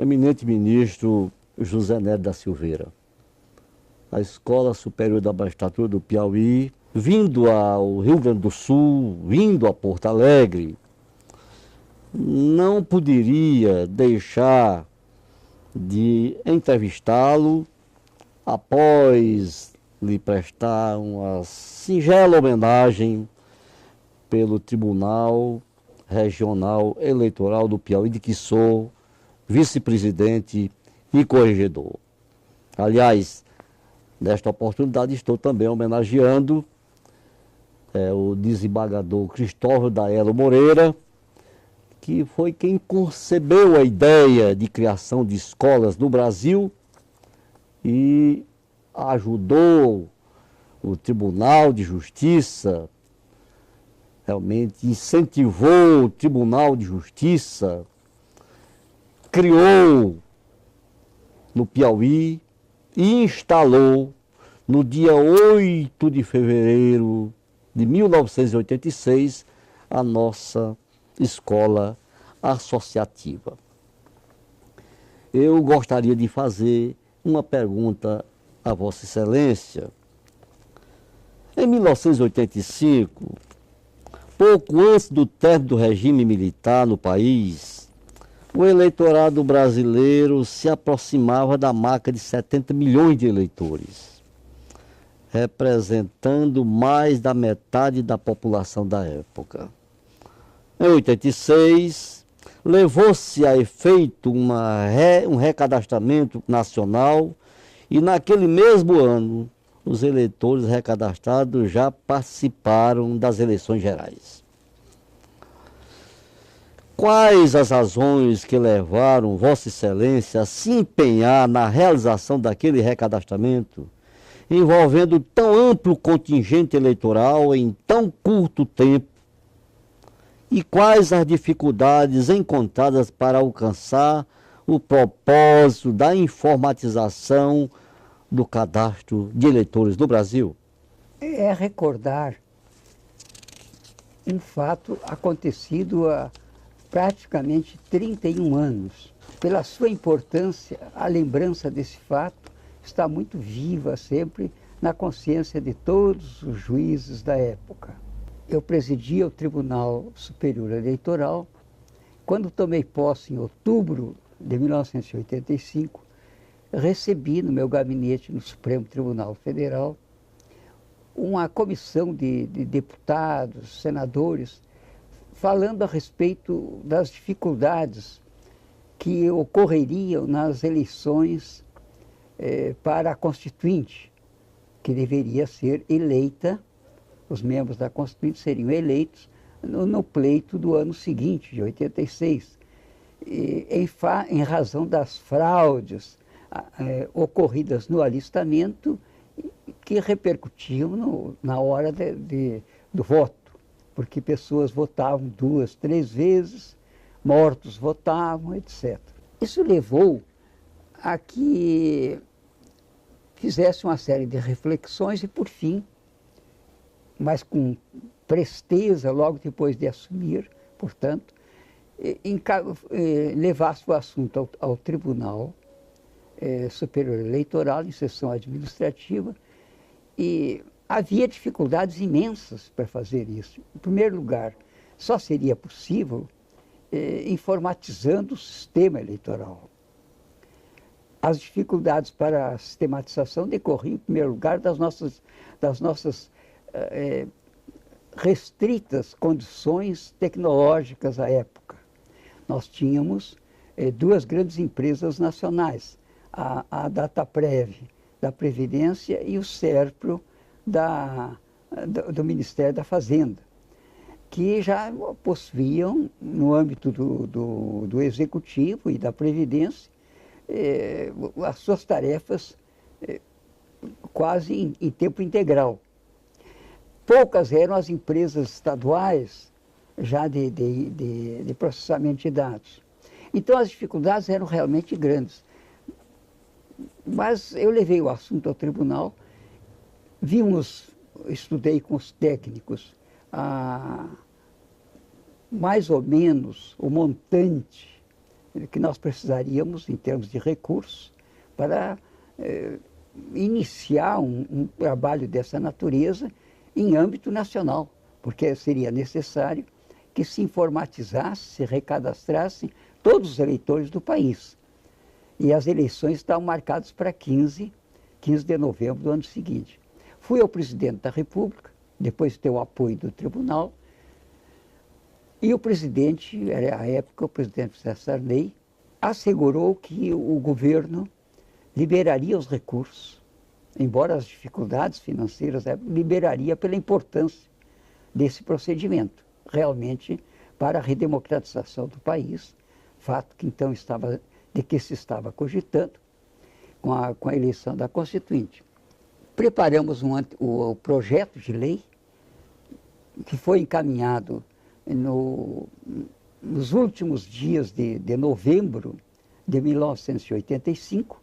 eminente ministro José Nery da Silveira, a Escola Superior da Magistratura do Piauí, vindo ao Rio Grande do Sul, vindo a Porto Alegre, não poderia deixar de entrevistá-lo após lhe prestar uma singela homenagem pelo Tribunal Regional Eleitoral do Piauí, de que sou vice-presidente e corregedor. Aliás, nesta oportunidade estou também homenageando o desembargador Cristóvão Daelo Moreira, que foi quem concebeu a ideia de criação de escolas no Brasil e ajudou o Tribunal de Justiça, realmente incentivou o Tribunal de Justiça, criou no Piauí e instalou no dia 8 de fevereiro de 1986 a nossa escola associativa. Eu gostaria de fazer uma pergunta a Vossa Excelência. Em 1985, pouco antes do término do regime militar no país, o eleitorado brasileiro se aproximava da marca de 70 milhões de eleitores, representando mais da metade da população da época. Em 86, levou-se a efeito um recadastramento nacional e naquele mesmo ano os eleitores recadastrados já participaram das eleições gerais. Quais as razões que levaram Vossa Excelência a se empenhar na realização daquele recadastramento, envolvendo tão amplo contingente eleitoral em tão curto tempo? E quais as dificuldades encontradas para alcançar o propósito da informatização do cadastro de eleitores no Brasil? É recordar um fato acontecido há praticamente 31 anos. Pela sua importância, a lembrança desse fato está muito viva sempre na consciência de todos os juízes da época. Eu presidia o Tribunal Superior Eleitoral. Quando tomei posse em outubro de 1985, recebi no meu gabinete no Supremo Tribunal Federal uma comissão de deputados, senadores, falando a respeito das dificuldades que ocorreriam nas eleições para a Constituinte, que deveria ser eleita. Os membros da Constituinte seriam eleitos no pleito do ano seguinte, de 86, em razão das fraudes ocorridas no alistamento que repercutiam na hora do voto, porque pessoas votavam 2, 3 vezes, mortos votavam, etc. Isso levou a que fizesse uma série de reflexões e, por fim, mas com presteza, logo depois de assumir, portanto, levasse o assunto ao Tribunal Superior Eleitoral, em sessão administrativa, e havia dificuldades imensas para fazer isso. Em primeiro lugar, só seria possível informatizando o sistema eleitoral. As dificuldades para a sistematização decorriam, em primeiro lugar, das nossas restritas condições tecnológicas à época. Nós tínhamos 2 grandes empresas nacionais, a Dataprev da Previdência e o Serpro do Ministério da Fazenda, que já possuíam, no âmbito do Executivo e da Previdência, as suas tarefas quase em tempo integral. Poucas eram as empresas estaduais já de processamento de dados. Então as dificuldades eram realmente grandes. Mas eu levei o assunto ao tribunal, estudei com os técnicos mais ou menos o montante que nós precisaríamos, em termos de recursos, para iniciar um trabalho dessa natureza em âmbito nacional, porque seria necessário que se informatizasse, se recadastrassem todos os eleitores do país. E as eleições estavam marcadas para 15 de novembro do ano seguinte. Fui ao presidente da República, depois de ter o apoio do tribunal, e o presidente, à época o presidente José Sarney, assegurou que o governo liberaria os recursos, embora as dificuldades financeiras, liberaria pela importância desse procedimento, realmente para a redemocratização do país, fato que então se estava cogitando com a eleição da Constituinte. Preparamos o projeto de lei que foi encaminhado nos últimos dias de novembro de 1985,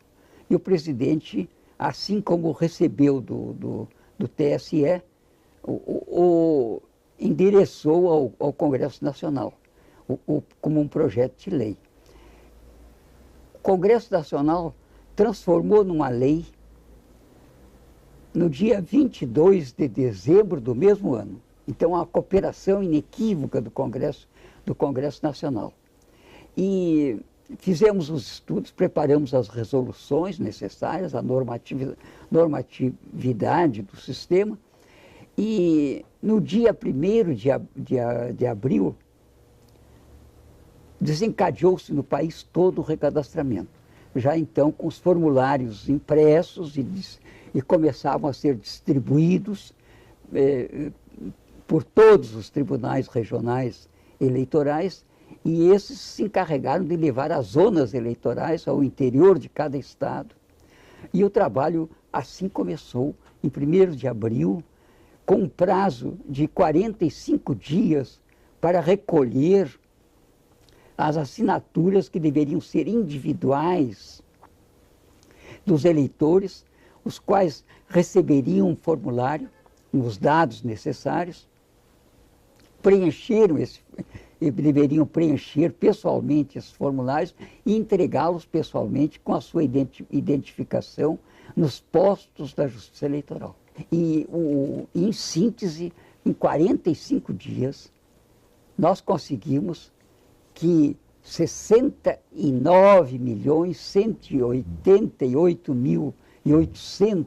e o presidente, assim como recebeu do TSE, endereçou ao Congresso Nacional como um projeto de lei. O Congresso Nacional transformou numa lei no dia 22 de dezembro do mesmo ano. Então, a cooperação inequívoca do Congresso Nacional. E fizemos os estudos, preparamos as resoluções necessárias, a normatividade do sistema, e no dia 1º de abril, desencadeou-se no país todo o recadastramento. Já então com os formulários impressos e começavam a ser distribuídos por todos os tribunais regionais eleitorais, e esses se encarregaram de levar as zonas eleitorais ao interior de cada estado. E o trabalho assim começou, em 1º de abril, com um prazo de 45 dias para recolher as assinaturas que deveriam ser individuais dos eleitores, os quais receberiam um formulário, os dados necessários, deveriam preencher pessoalmente esses formulários e entregá-los pessoalmente com a sua identificação nos postos da Justiça Eleitoral. E, em síntese, em 45 dias, nós conseguimos que 69.188.800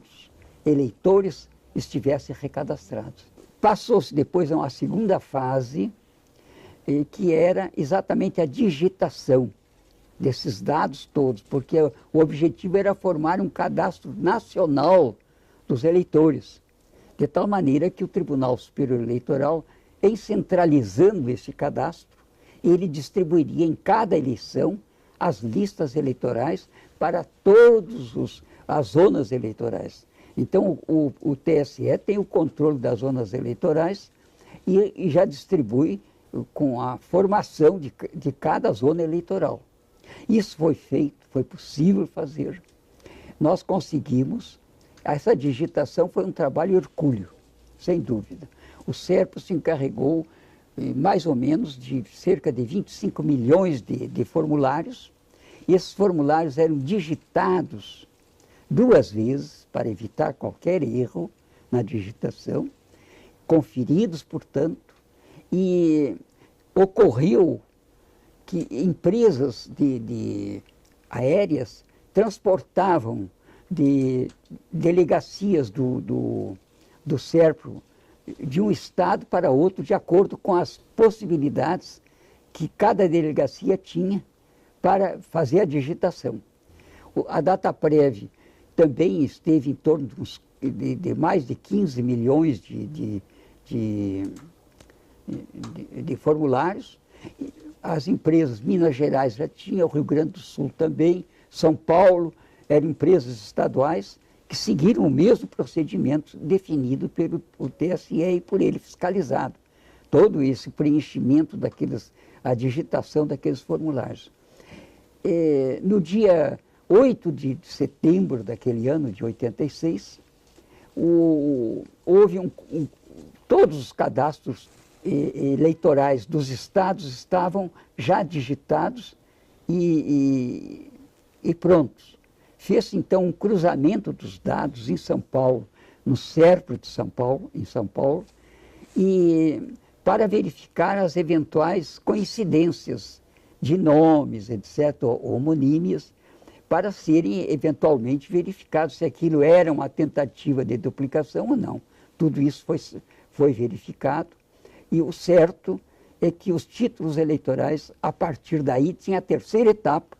eleitores estivessem recadastrados. Passou-se depois a uma segunda fase, que era exatamente a digitação desses dados todos, porque o objetivo era formar um cadastro nacional dos eleitores, de tal maneira que o Tribunal Superior Eleitoral, em centralizando esse cadastro, ele distribuiria em cada eleição as listas eleitorais para todas as zonas eleitorais. Então, o TSE tem o controle das zonas eleitorais e já distribui com a formação de cada zona eleitoral. Isso foi feito, foi possível fazer. Nós conseguimos, essa digitação foi um trabalho hercúleo, sem dúvida. O SERPRO se encarregou mais ou menos de cerca de 25 milhões de formulários. E esses formulários eram digitados 2 vezes para evitar qualquer erro na digitação, conferidos, portanto, e ocorreu que empresas aéreas transportavam de delegacias do SERPRO de um estado para outro, de acordo com as possibilidades que cada delegacia tinha para fazer a digitação. A DataPrev também esteve em torno de mais de 15 milhões de formulários. As empresas, Minas Gerais já tinha, o Rio Grande do Sul também, São Paulo, eram empresas estaduais que seguiram o mesmo procedimento definido pelo TSE e por ele fiscalizado. Todo esse preenchimento a digitação daqueles formulários. No dia 8 de setembro daquele ano, de 86, houve todos os cadastros eleitorais dos estados estavam já digitados e pronto. Fez então um cruzamento dos dados em São Paulo, no CERPRO de São Paulo, em São Paulo, e para verificar as eventuais coincidências de nomes, etc., ou homonímias, para serem eventualmente verificados se aquilo era uma tentativa de duplicação ou não. Tudo isso foi verificado, e o certo é que os títulos eleitorais, a partir daí, tinha a terceira etapa,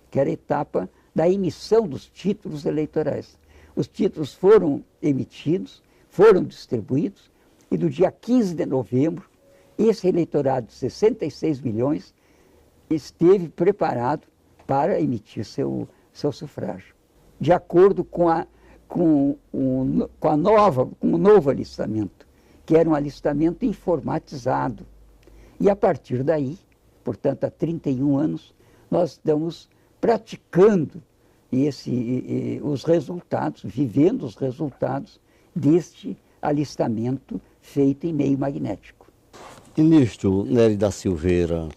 que era a etapa da emissão dos títulos eleitorais. Os títulos foram emitidos, foram distribuídos, e do dia 15 de novembro, esse eleitorado de 66 milhões esteve preparado para emitir seu sufrágio. De acordo com o novo alistamento, que era um alistamento informatizado. E a partir daí, portanto, há 31 anos, nós estamos praticando os resultados, vivendo os resultados deste alistamento feito em meio magnético. Ministro Nery da Silveira,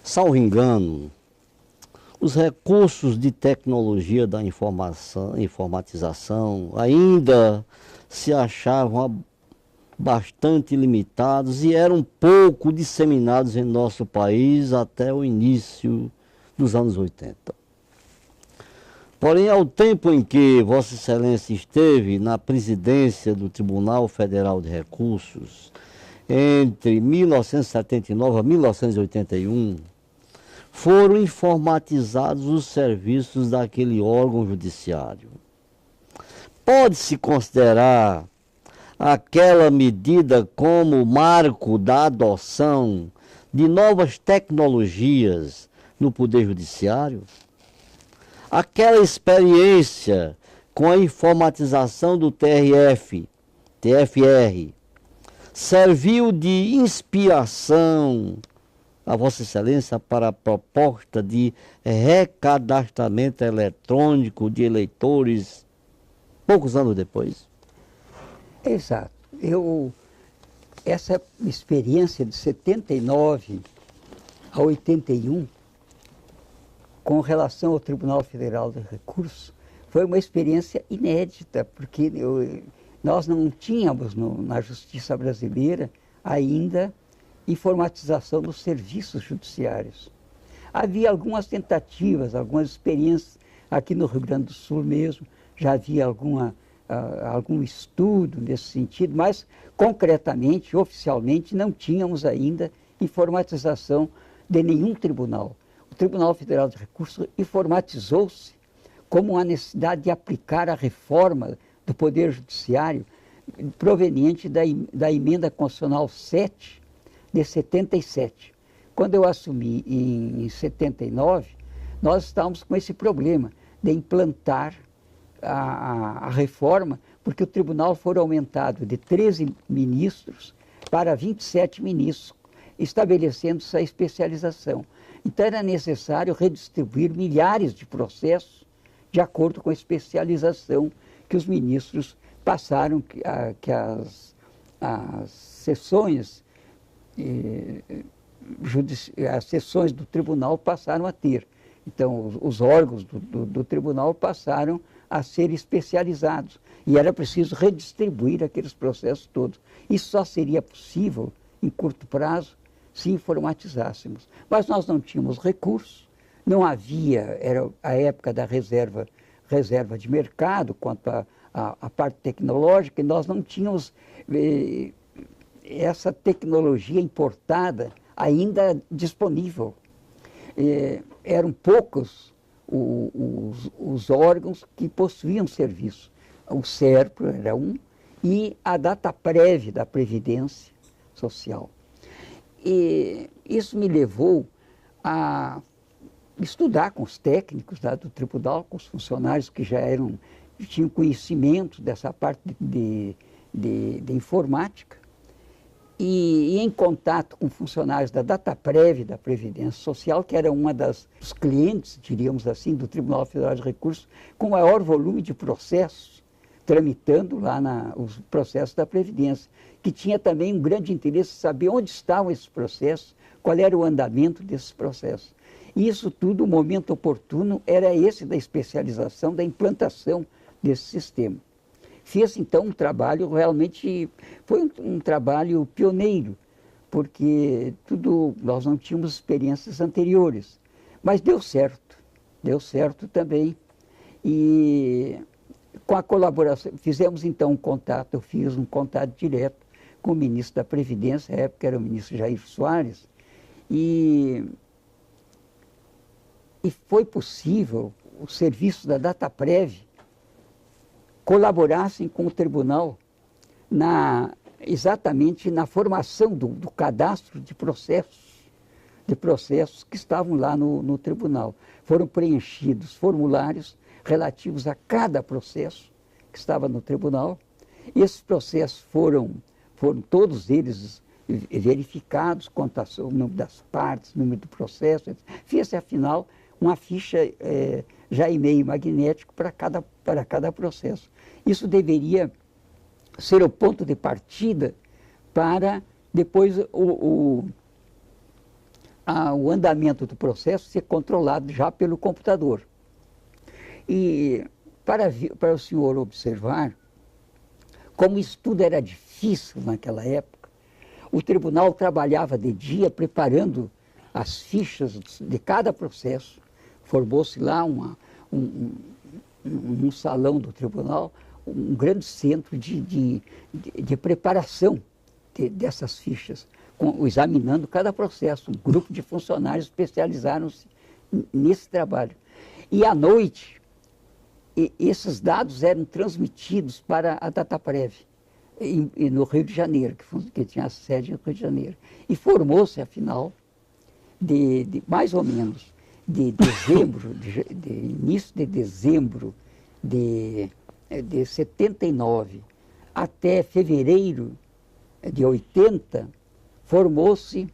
salvo engano, os recursos de tecnologia da informatização ainda se achavam bastante limitados e eram pouco disseminados em nosso país até o início dos anos 80. Porém, ao tempo em que Vossa Excelência esteve na presidência do Tribunal Federal de Recursos, entre 1979 a 1981, foram informatizados os serviços daquele órgão judiciário. Pode-se considerar aquela medida como marco da adoção de novas tecnologias no Poder Judiciário? Aquela experiência com a informatização do TRF, TFR, serviu de inspiração a Vossa Excelência para a proposta de recadastramento eletrônico de eleitores poucos anos depois? Exato. Essa experiência de 79 a 81, com relação ao Tribunal Federal de Recursos, foi uma experiência inédita, porque nós não tínhamos na Justiça brasileira ainda informatização dos serviços judiciários. Havia algumas tentativas, algumas experiências aqui no Rio Grande do Sul mesmo, já havia algum estudo nesse sentido, mas concretamente, oficialmente, não tínhamos ainda informatização de nenhum tribunal. O Tribunal Federal de Recursos informatizou-se como uma necessidade de aplicar a reforma do Poder Judiciário proveniente da Emenda Constitucional 7 de 77. Quando eu assumi em 79, nós estávamos com esse problema de implantar a reforma, porque o tribunal foi aumentado de 13 ministros para 27 ministros, estabelecendo essa especialização. Então era necessário redistribuir milhares de processos de acordo com a especialização que os ministros passaram, que as sessões do tribunal passaram a ter. Então, os órgãos do tribunal passaram a ser especializados. E era preciso redistribuir aqueles processos todos. Isso só seria possível, em curto prazo, se informatizássemos. Mas nós não tínhamos recursos, não havia, era a época da reserva de mercado quanto à parte tecnológica, e nós não tínhamos essa tecnologia importada ainda disponível. Eram poucos os órgãos que possuíam serviço. O CERPRO era um, e a DataPrev da Previdência Social. E isso me levou a estudar com os técnicos do tribunal, com os funcionários que tinham conhecimento dessa parte de informática, e em contato com funcionários da DataPrev, da Previdência Social, que era uma dos clientes, diríamos assim, do Tribunal Federal de Recursos, com maior volume de processos, tramitando lá os processos da Previdência, que tinha também um grande interesse em saber onde estavam esses processos, qual era o andamento desses processos. E isso tudo, o momento oportuno, era esse da especialização, da implantação desse sistema. Fez então um trabalho realmente, foi um trabalho pioneiro, porque nós não tínhamos experiências anteriores, mas deu certo também. E com a colaboração, fizemos então um contato, eu fiz um contato direto com o ministro da Previdência, na época era o ministro Jair Soares, e foi possível, os serviços da Dataprev colaborassem com o tribunal exatamente na formação do cadastro de processos que estavam lá no tribunal. Foram preenchidos formulários relativos a cada processo que estava no tribunal. Esses processos foram todos eles verificados, contação, o número das partes, o número do processo. Fez-se, afinal, uma ficha já e-mail magnético para cada processo. Isso deveria ser o ponto de partida para depois o andamento do processo ser controlado já pelo computador. E para o senhor observar como isso tudo era difícil naquela época, o tribunal trabalhava de dia preparando as fichas de cada processo. Formou-se lá um salão do tribunal, um grande centro de preparação dessas fichas, examinando cada processo. Um grupo de funcionários especializaram-se nesse trabalho. E à noite, esses dados eram transmitidos para a Dataprev, no Rio de Janeiro, que tinha a sede no Rio de Janeiro. E formou-se, afinal, mais ou menos, de início de dezembro de 79 até fevereiro de 80, formou-se,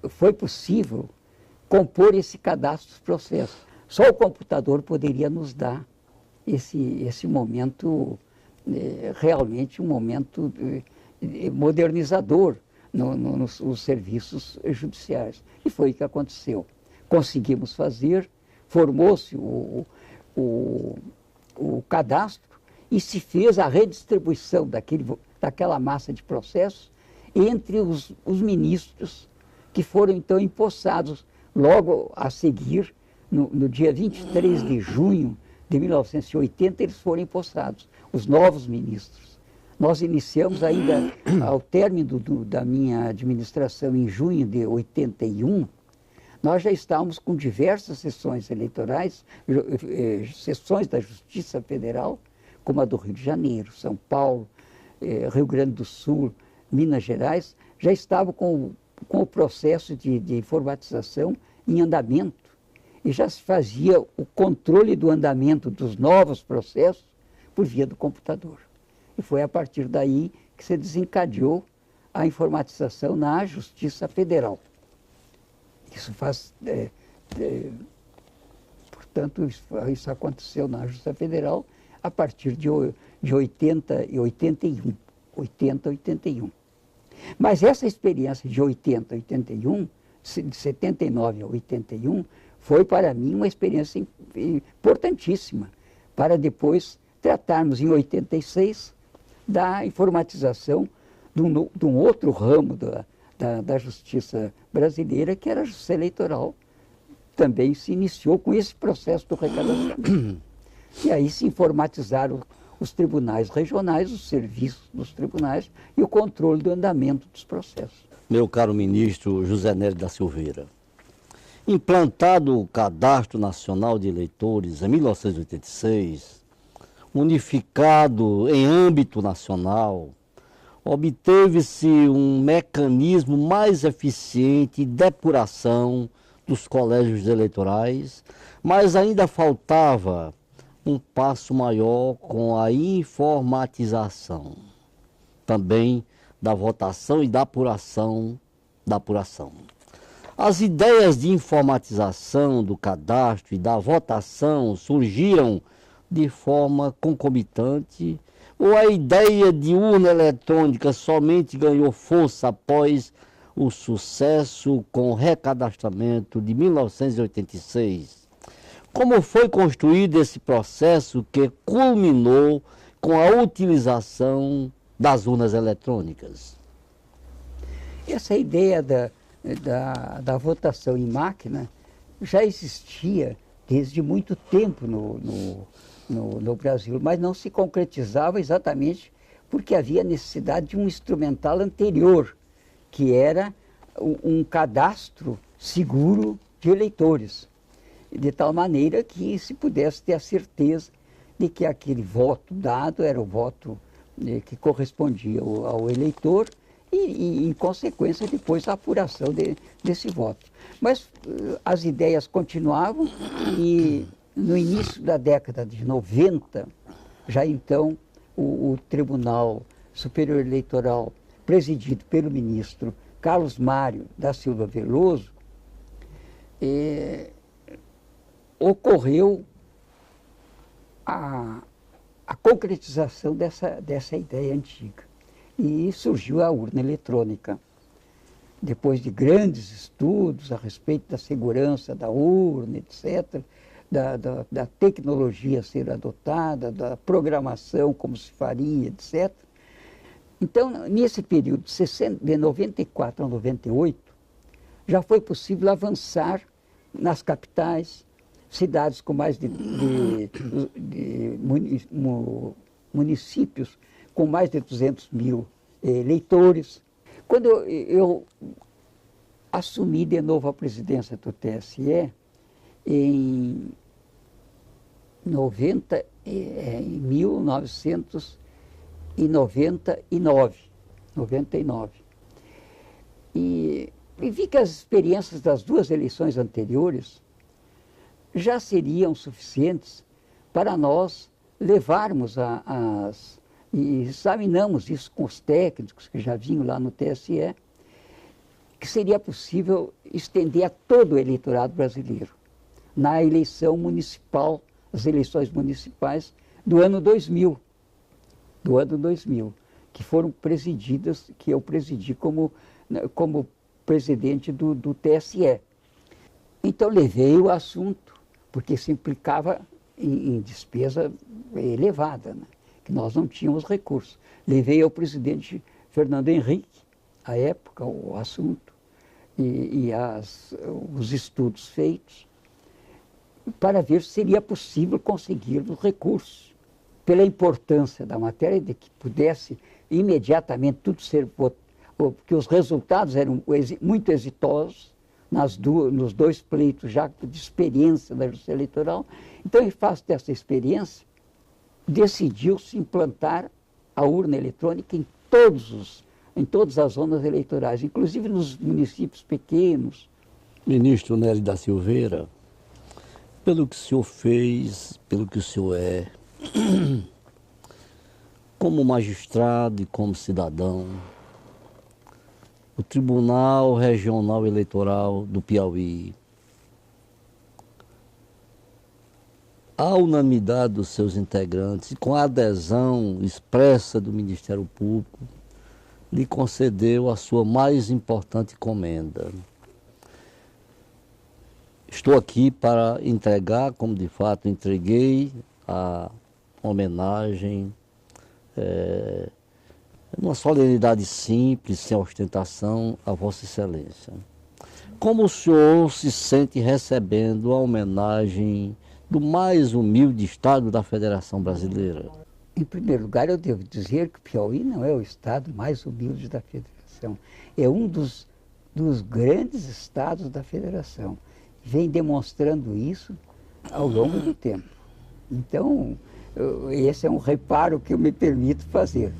foi possível compor esse cadastro dos processos. Só o computador poderia nos dar esse momento, realmente um momento modernizador nos serviços judiciais. E foi o que aconteceu. Conseguimos fazer, formou-se o cadastro e se fez a redistribuição daquela massa de processos entre os ministros que foram então empossados logo a seguir. No dia 23 de junho de 1980, eles foram empossados, os novos ministros. Nós iniciamos ainda, ao término da minha administração, em junho de 81, nós já estávamos com diversas sessões eleitorais, sessões da Justiça Federal, como a do Rio de Janeiro, São Paulo, Rio Grande do Sul, Minas Gerais, já estavam com o processo de informatização em andamento. E já se fazia o controle do andamento dos novos processos por via do computador. E foi a partir daí que se desencadeou a informatização na Justiça Federal. Isso portanto, isso aconteceu na Justiça Federal a partir de 80 e 81. 80 e 81. Mas essa experiência de 80 e 81, de 79 a 81, foi para mim uma experiência importantíssima, para depois tratarmos em 86 da informatização de um outro ramo da justiça brasileira, que era a justiça eleitoral. Também se iniciou com esse processo do recadastramento. E aí se informatizaram os tribunais regionais, os serviços dos tribunais e o controle do andamento dos processos. Meu caro ministro José Nélio da Silveira, implantado o Cadastro Nacional de Eleitores em 1986, unificado em âmbito nacional, obteve-se um mecanismo mais eficiente de depuração dos colégios eleitorais, mas ainda faltava um passo maior com a informatização, também da votação e da apuração. As ideias de informatização do cadastro e da votação surgiram de forma concomitante, ou a ideia de urna eletrônica somente ganhou força após o sucesso com o recadastramento de 1986. Como foi construído esse processo que culminou com a utilização das urnas eletrônicas? Essa ideia da votação em máquina já existia desde muito tempo no Brasil, mas não se concretizava exatamente porque havia necessidade de um instrumental anterior, que era um cadastro seguro de eleitores, de tal maneira que se pudesse ter a certeza de que aquele voto dado era o voto que correspondia ao eleitor e, em consequência, depois a apuração desse voto. Mas as ideias continuavam e no início da década de 90, já então o Tribunal Superior Eleitoral, presidido pelo ministro Carlos Mário da Silva Veloso, ocorreu a concretização dessa ideia antiga. E surgiu a urna eletrônica. Depois de grandes estudos a respeito da segurança da urna, etc., da tecnologia a ser adotada, da programação, como se faria, etc. Então, nesse período de 94 a 98, já foi possível avançar nas capitais, cidades com mais de municípios com mais de 200 mil eleitores. Quando eu assumi de novo a presidência do TSE, em 1999. E vi que as experiências das duas eleições anteriores já seriam suficientes para nós levarmos e examinamos isso com os técnicos que já vinham lá no TSE, que seria possível estender a todo o eleitorado brasileiro na eleição municipal, as eleições municipais do ano 2000, que foram presididas, que eu presidi como presidente do TSE. Então levei o assunto, porque se implicava em despesa elevada, né? Que nós não tínhamos recursos. Levei ao presidente Fernando Henrique, à época, o assunto, e os estudos feitos, para ver se seria possível conseguir os recursos. Pela importância da matéria, de que pudesse imediatamente tudo ser votado, porque os resultados eram muito exitosos, nos dois pleitos já de experiência da justiça eleitoral. Então, em face dessa experiência, decidiu-se implantar a urna eletrônica em todas as zonas eleitorais, inclusive nos municípios pequenos. Ministro Nery da Silveira, pelo que o senhor fez, pelo que o senhor é, como magistrado e como cidadão, o Tribunal Regional Eleitoral do Piauí, a unanimidade dos seus integrantes, com a adesão expressa do Ministério Público, lhe concedeu a sua mais importante comenda. Estou aqui para entregar, como de fato entreguei, a homenagem, uma solenidade simples, sem ostentação, a Vossa Excelência. Como o senhor se sente recebendo a homenagem do mais humilde estado da Federação Brasileira? Em primeiro lugar, eu devo dizer que o Piauí não é o estado mais humilde da Federação. É um dos grandes estados da Federação. Vem demonstrando isso ao longo do tempo. Então, esse é um reparo que eu me permito fazer.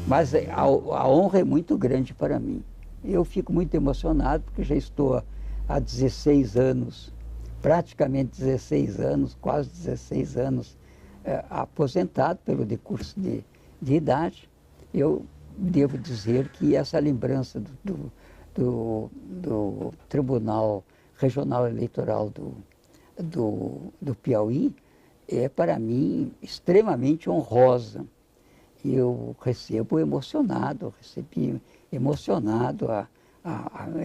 Mas a honra é muito grande para mim. Eu fico muito emocionado porque já estou há 16 anos, praticamente 16 anos, quase 16 anos, aposentado pelo decurso de idade. Eu devo dizer que essa lembrança do Tribunal Regional Eleitoral do Piauí é, para mim, extremamente honrosa. Eu recebi emocionado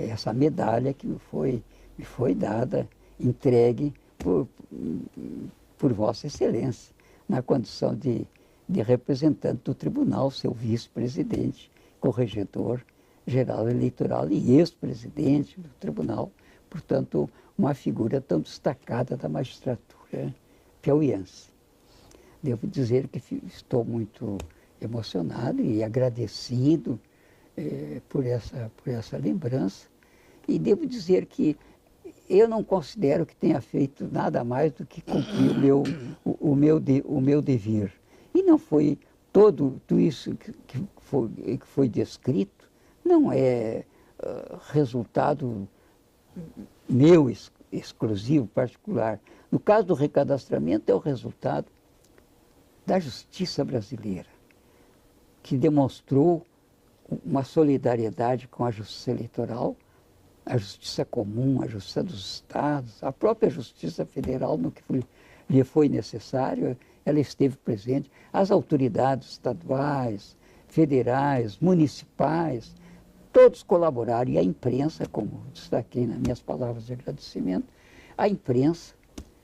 essa medalha que me foi dada, entregue por Vossa Excelência, na condição de representante do tribunal, seu vice-presidente, corregedor geral eleitoral e ex-presidente do tribunal, portanto, uma figura tão destacada da magistratura piauiense. Devo dizer que estou muito emocionado e agradecido por essa lembrança, e devo dizer que eu não considero que tenha feito nada mais do que cumprir o meu dever. E não foi tudo isso que foi descrito, não é resultado meu exclusivo, particular. No caso do recadastramento, é o resultado da justiça brasileira, que demonstrou uma solidariedade com a justiça eleitoral, a justiça comum, a justiça dos estados, a própria justiça federal, no que lhe foi necessário, ela esteve presente, as autoridades estaduais, federais, municipais, todos colaboraram, e a imprensa, como destaquei nas minhas palavras de agradecimento, a imprensa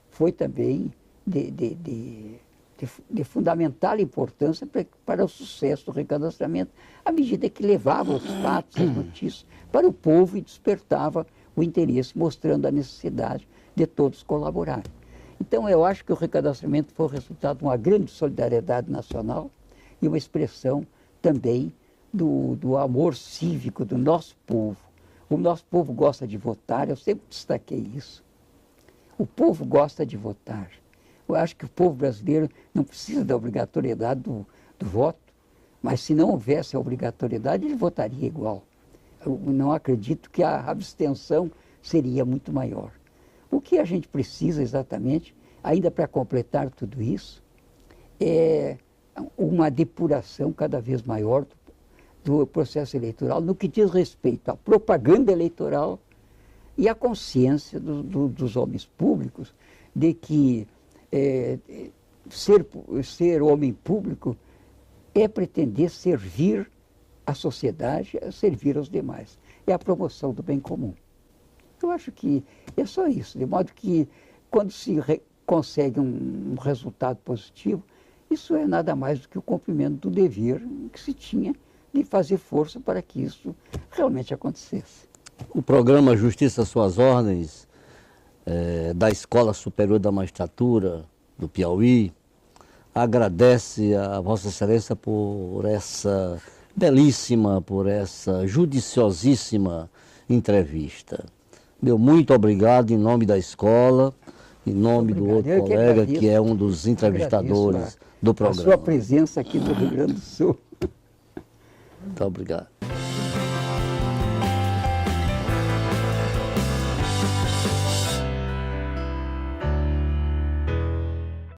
foi também de fundamental importância para o sucesso do recadastramento, à medida que levava os fatos, as notícias para o povo e despertava o interesse, mostrando a necessidade de todos colaborarem. Então, eu acho que o recadastramento foi o resultado de uma grande solidariedade nacional e uma expressão também do amor cívico do nosso povo. O nosso povo gosta de votar, eu sempre destaquei isso. O povo gosta de votar. Eu acho que o povo brasileiro não precisa da obrigatoriedade do voto, mas se não houvesse a obrigatoriedade, ele votaria igual. Eu não acredito que a abstenção seria muito maior. O que a gente precisa exatamente, ainda para completar tudo isso, é uma depuração cada vez maior do processo eleitoral no que diz respeito à propaganda eleitoral e à consciência dos homens públicos de que ser homem público é pretender servir a sociedade, servir aos demais. É a promoção do bem comum. Eu acho que é só isso, de modo que quando se consegue um resultado positivo, isso é nada mais do que o cumprimento do dever que se tinha de fazer força para que isso realmente acontecesse. O programa Justiça às Suas Ordens, da Escola Superior da Magistratura do Piauí, agradece a Vossa Excelência por essa belíssima, por essa judiciosíssima entrevista. Meu muito obrigado em nome da escola, em nome do outro colega que é um dos entrevistadores do programa. A sua presença aqui no Rio Grande do Sul. Muito obrigado.